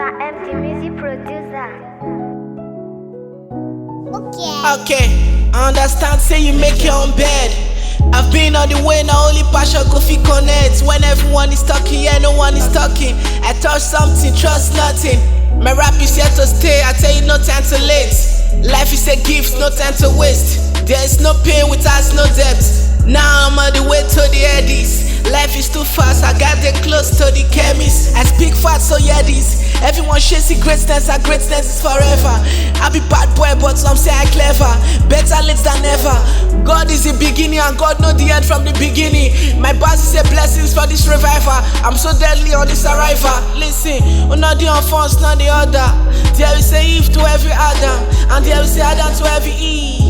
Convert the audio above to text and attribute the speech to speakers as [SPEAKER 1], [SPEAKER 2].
[SPEAKER 1] Mr. MD Music Producer.
[SPEAKER 2] Okay, I understand, say you make your own bed. I've been on the way, now only passion go fit connect. When everyone is talking, yeah, no one is talking. I touch something, trust nothing. My rap is here to stay, I tell you no time to late. Life is a gift, no time to waste. There is no pain without no debt. Now I'm on the way to the Eddies. Life is too fast, I got it close to the chemist. I speak fast, so yeah this. Everyone chasing greatness, and greatness is forever. I be bad boy, but some say I clever. Better late than never. God is the beginning, and God know the end from the beginning. My boss is a blessings for this revival. I'm so deadly on this arrival. Listen, we're not the on funds, not the other. There is a Eve to every Adam, and there is a Adam to every Eve.